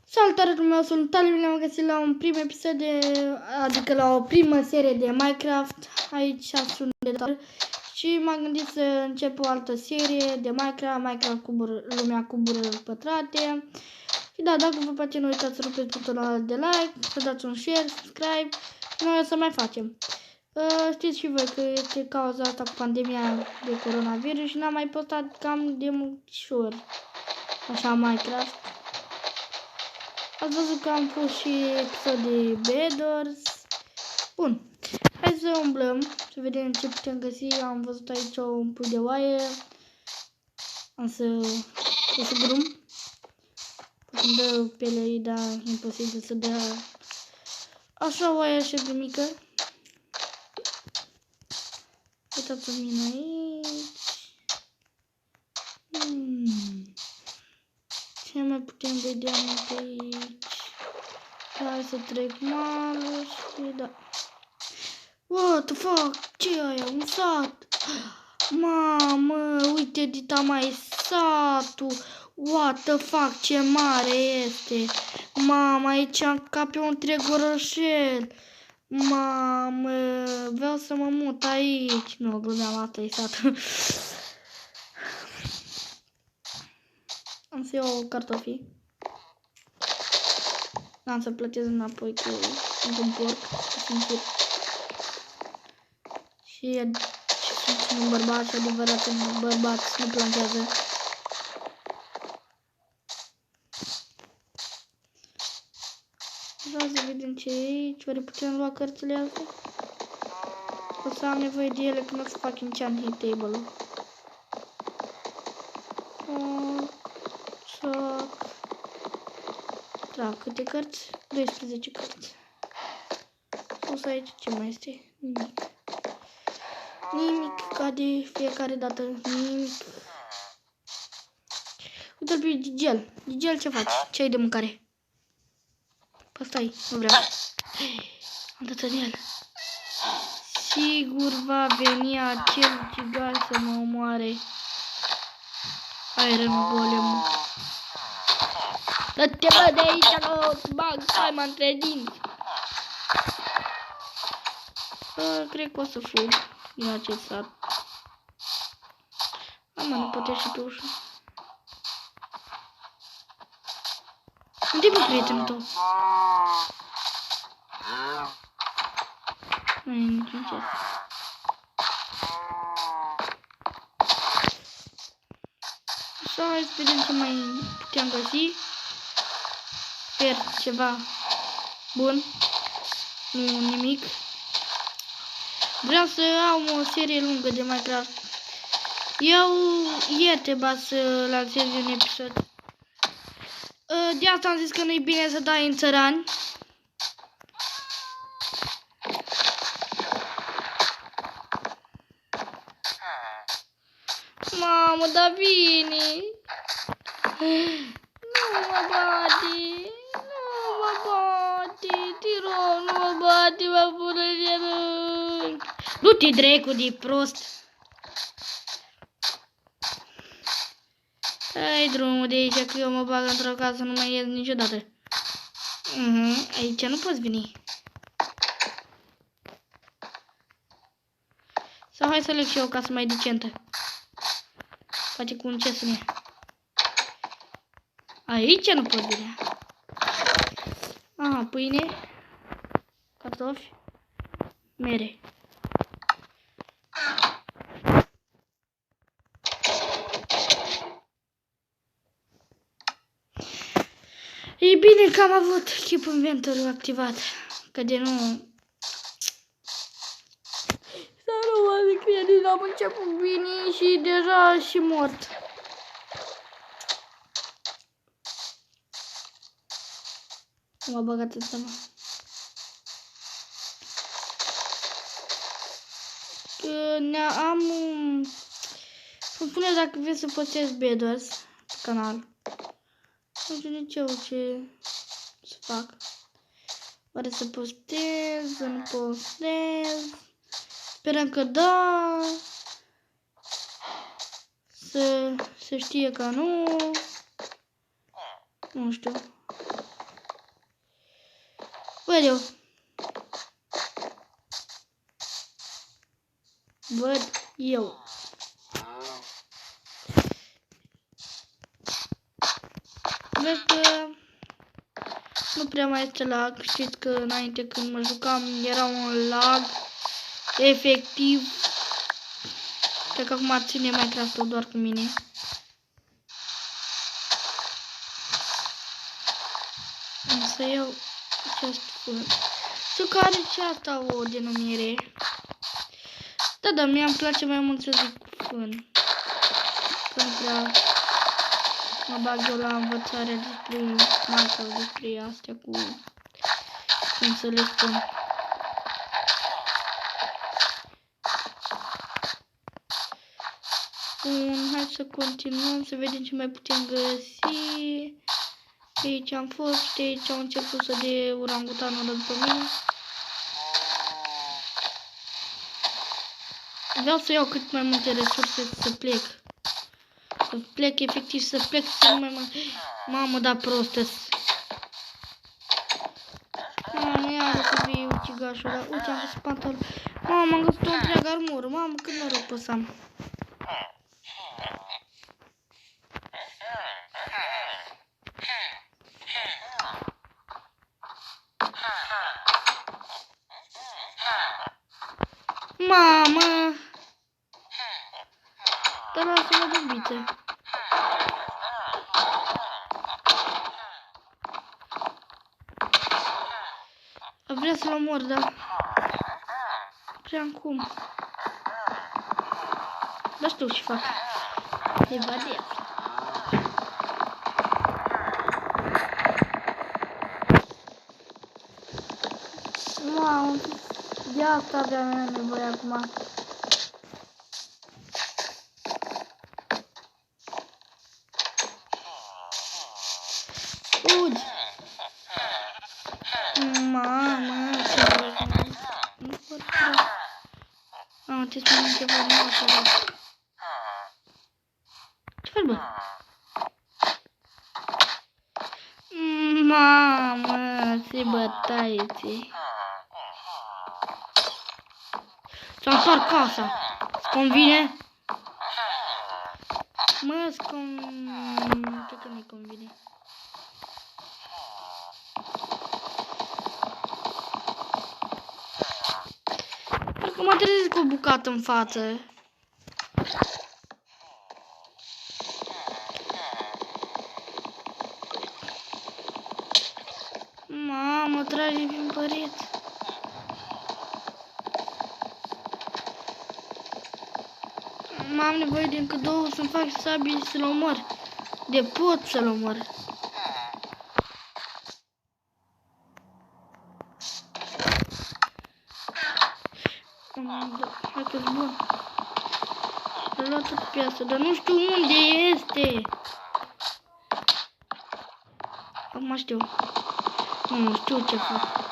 Salutare meu, sunt Talib, ne-am găsit la un prim episod adică la o primă serie de Minecraft. Aici sunt de tot și m-am gândit să încep o altă serie de Minecraft cu lumea cu burări pătrate. Și da, dacă vă place, nu uitați să rupeți butonul de like, să dați un share, subscribe și noi o să mai facem. Știți și voi că este cauza asta cu pandemia de coronavirus și n-am mai postat cam de multișori așa Minecraft. Ați văzut că am pus și episod de Bedwars. Bun, hai să umblăm, să vedem ce putem găsi. Am văzut aici un pui de oaie. Am să grum. Îmi dă pelei, dar imposibil să dea așa oaie așa de mică. Uitați-o mine aici. Ce mai putem vedea pe aici? Hai să trec malul și da. What the fuck? Ce e aia? Un sat? Mamă, uite dita mai satul. What the fuck? Ce mare este. Mamă, aici am ca pe un întreg orășel. Mamă, vreau să mă mut aici. Nu, glumeam, asta e satul. Am să iau cartofii. Am să plătesc înapoi cu un porc, sincer. Și sunt un bărbat și adevărat un bărbat nu plantează. Vreau să vedem ce e aici. Oare putem lua cărțile astea? O să am nevoie de ele când o să fac enchanting table-ul. Da, câte cărți? 12 cărți. Sus aici ce mai este? Nimic. Nimic ca de fiecare dată. Nimic. Uite-l pe Gigel. Gigel, ce faci? Ce ai de mâncare? Păi stai, nu vreau. Am dat în el. Sigur va veni acel gigal să mă omoare. Iron Golem. Dă-te bă de aici, nu-ți bag faima între dinți. Cred că o să fug din acest sat. Mă, nu pot ieși pe ușă. Unde-i bă prietenul tău? Nu e niciun ce. Așa, hai să vedem ce mai putem găsi. Sper ceva bun. Nu nimic. Vreau să am o serie lungă de Minecraft. Eu ieri trebuia să lansez un episod. De asta am zis că nu-i bine să dai în țărani. Mamă, dar vine. Nu mă bate. Nu mă bate. Tiro, nu mă bate, mă pune genunchi. Du-te, dracu, de prost. Hai drumul de aici, că eu mă bag într-o casă, nu mai ies niciodată. Aici nu poți veni. Sau hai să leg și eu o casă mai decentă. Poate cu un ce ia. Aici nu poți veni. Aha, pâine, cartofi, mere. E bine că am avut Keep Inventory activat, că de nu... Să nu mă crede, am început bine și deja și mort. M-a băgat în seama. Am... Îmi spune dacă vreți să postez Bedwars pe canal. Nu știu nici eu ce să fac. Oare să postez, să nu postez. Sperăm că da. Să știe că nu. Nu știu. Văd eu. Văd eu. Vezi că nu prea mai este lag. Știți că înainte când mă jucam era un lag efectiv. Cred că acum ține Minecraft-ul doar cu mine. Să iau acest fân. Știu că are și asta o denumire. Da, mie îmi place mai mult să zic fân. Că nu prea mă bag eu la învățarea despre Minecraft, despre astea cu cum să le spun. Bun, hai să continuăm, să vedem ce mai putem găsi. Aici am fost și aici au început să de orangutanul după mine. Vreau să iau cât mai multe resurse să plec. Să plec, efectiv să plec, să nu mai... Mamă, da prostă-s. Mamă, iară că vii ucigașul, dar uite, am găsit pantalon. Mamă, am găsit o întreagă armură. Mamă, cât noroc păsam. Mamă! Dar lasă-mă băbițe. Vrea să-l omor, dar... Prea-n cum. Dar știu ce fac. Evadez. Mamă, de asta avea nevoie acum. Fugi! Mamă, ce nu pot să... Mamă, te spun ceva, nu o să văd. Ce faci, bă? Mamă, se bătaie-ți. S-a întors casa. Îți convine? Mă, cred că nu-i convine. Parcă mă trezesc cu o bucată în față. Mamă, trage prin păreți. Am nevoie de încă două să-mi fac sabii să-l omor. De pot să-l omor. Hai că-s bun. L-a luat tot pe asta, dar nu știu unde este. Acum știu. Nu știu ce fac.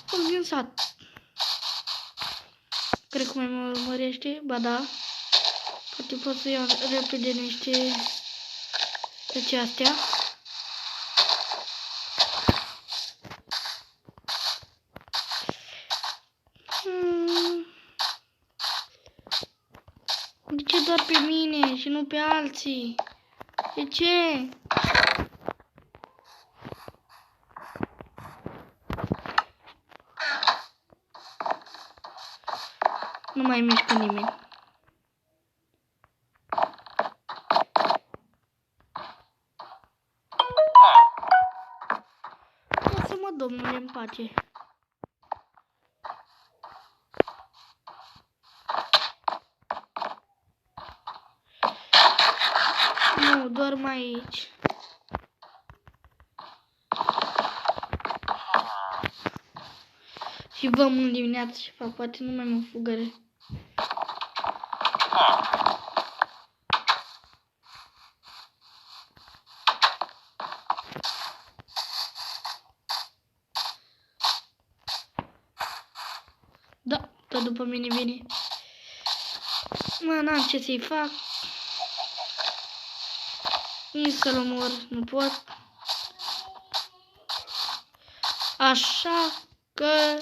Fug din sat. Cred că mai mă urmărește. Ba da. Poate pot să iau repede niște acestea. De ce doar pe mine și nu pe alții? De ce? Nu mai mișcă nimeni. Lasă-mă, domnule, în pace. Nu, dorm aici. Și vă în dimineață și fac, poate nu mai mă fugăre. după mine vine. Mă, n-am ce să-i fac. Nici să-l omor, nu pot. Așa că...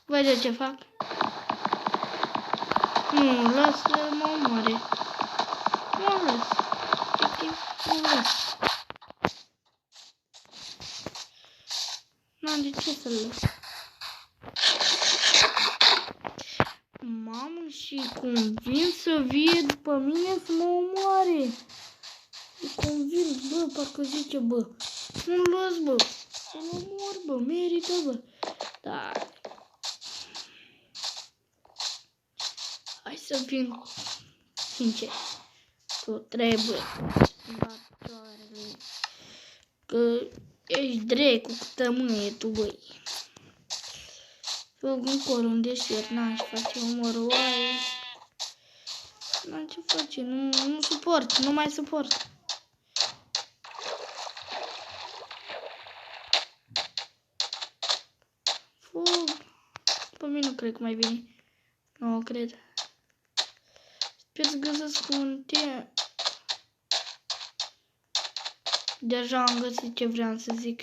Vede ce fac. Nu, lasă, mă omoare. Nu las. Nu las. N-am de ce să-l las. Mamă, și convin să vie după mine să mă omoare. E convins, bă, parcă zice, bă. Nu-l las, bă. Să-l omor, bă, merită, bă. Dar... Hai să fim sincer. Tu trebuie că ești drecu cu tămâie tu, băi. Făc un cor, un deșert, n-am ce face omorul, oaie. N-am ce face, nu suport, nu mai suport. Fug. După mine nu cred că mai vine. Nu, cred. Sper să găsesc un te... Deja am găsit ce vreau să zic.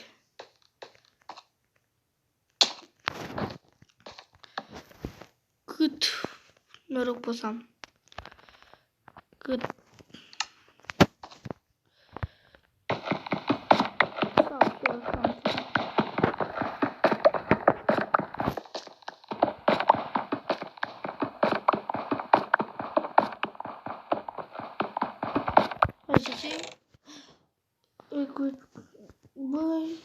Cât noroc pot să am. Cât... Băi,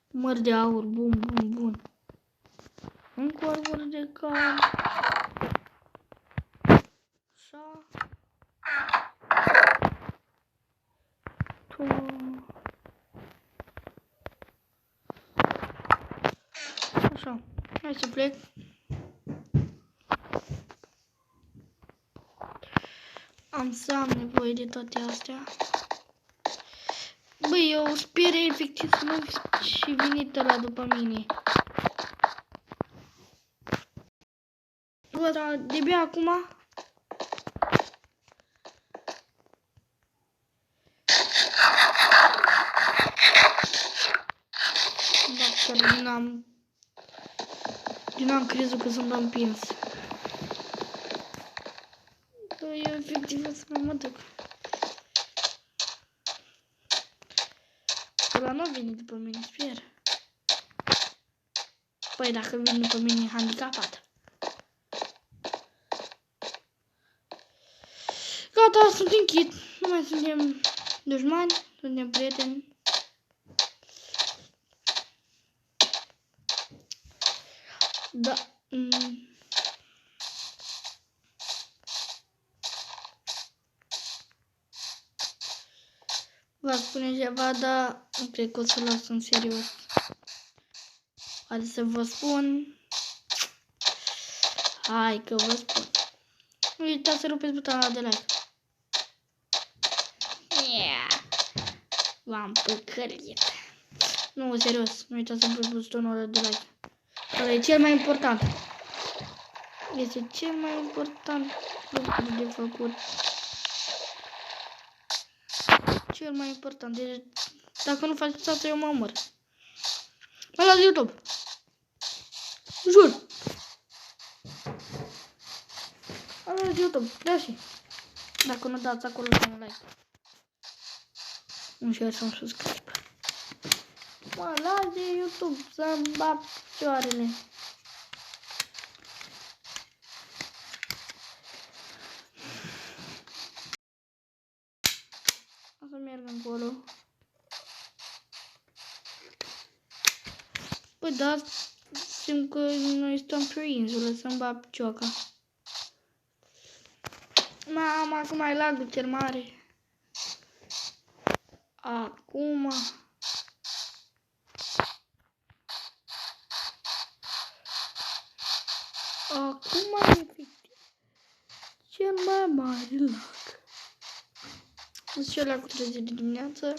măr de aur, bun. Un corvor de cal. Așa. Așa, hai să plec. Am să am nevoie de toate astea. Băi, eu sper efectiv să nu și venit ăla după mine. Bă, dar de-abia acum... Dacă n-am crezut că sunt împins. Bă, eu efectiv o să mă duc. Ăla nu vine după mine, sper. Păi dacă vine după mine e handicapat. Gata, sunt închid. Nu mai suntem dușmani, suntem prieteni. Da. V-aș spune ceva, dar nu cred că o să las în serios. Hai să vă spun. Hai că vă spun. Nu uitați să rupeți butonul de like. Yeah. V-am păcălit. Nu, serios. Nu uitați să rupeți butonul de like. Ăla e cel mai important. Este cel mai important lucru de făcut. Cel mai important. Deci, dacă nu faceți asta, eu mă omor. Mă las YouTube. Jur. Mă las YouTube. Da și. Dacă nu dați acolo un like. Un share sau un subscribe. Mă las de YouTube să-mi bag picioarele. O să merg încolo. Păi da, simt că noi stăm pe o insulă să-mi bag picioaca. Mama, acum ai lagul cel mare. Acum... Acum e efectiv cel mai mare lag. Deci eu la cu 3 de dimineață.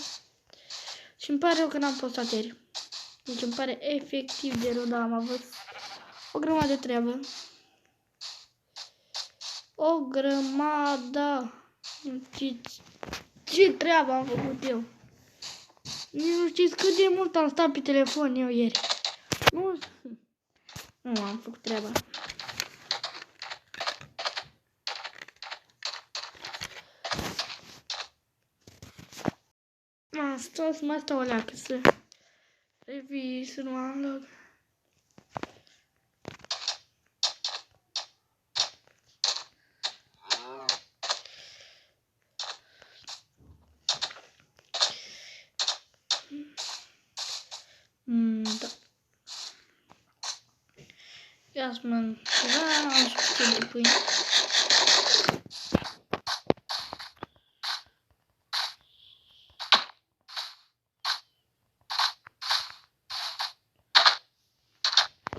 Și îmi pare rău că n-am postat ieri. Deci îmi pare efectiv de rău, dar am avut o grămadă de treabă. O grămadă. Ce treabă am făcut eu. Nici nu știți cât de mult am stat pe telefon eu ieri. Nu am făcut treaba. Mai stau o leacă să revii, să nu am loc. Da. Ia să mănânc ceva, am și puțin de pâine.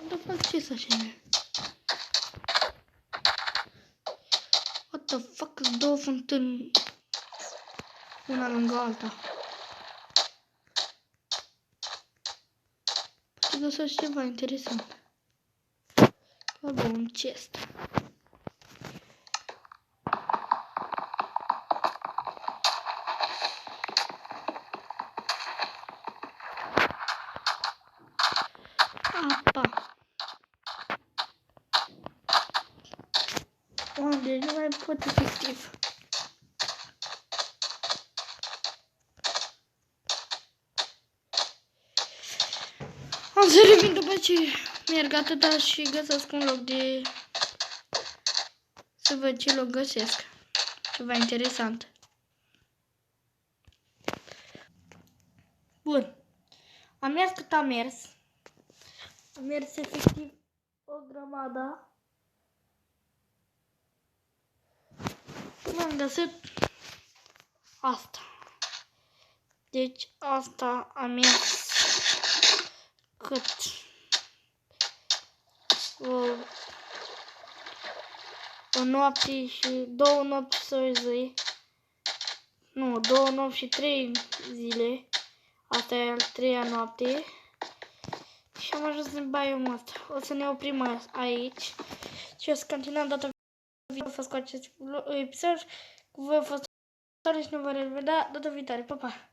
După ce să așa? What the fuck, sunt două fântâni una lângă alta. Poate găsesc ceva interesant. Ca un chest. Apa. Deci nu mai pot efectiv. Am să revin după ce merg atâta și găsesc un loc de... Să văd ce loc găsesc. Ceva interesant. Bun. Am mers cât am mers. Am mers efectiv o grămadă. M-am găsit asta. Deci asta am mers cât o noapte și 2 nopți și 2 zi. Nu, 2 nopți și 3 zile. Asta e al 3-a noapte. Și am ajuns în biomul ăsta. O să ne oprim aici. Și o să continuăm data viitoare cu acest episod. Cu voi a fost și ne vom revedea data viitoare. Pa, pa!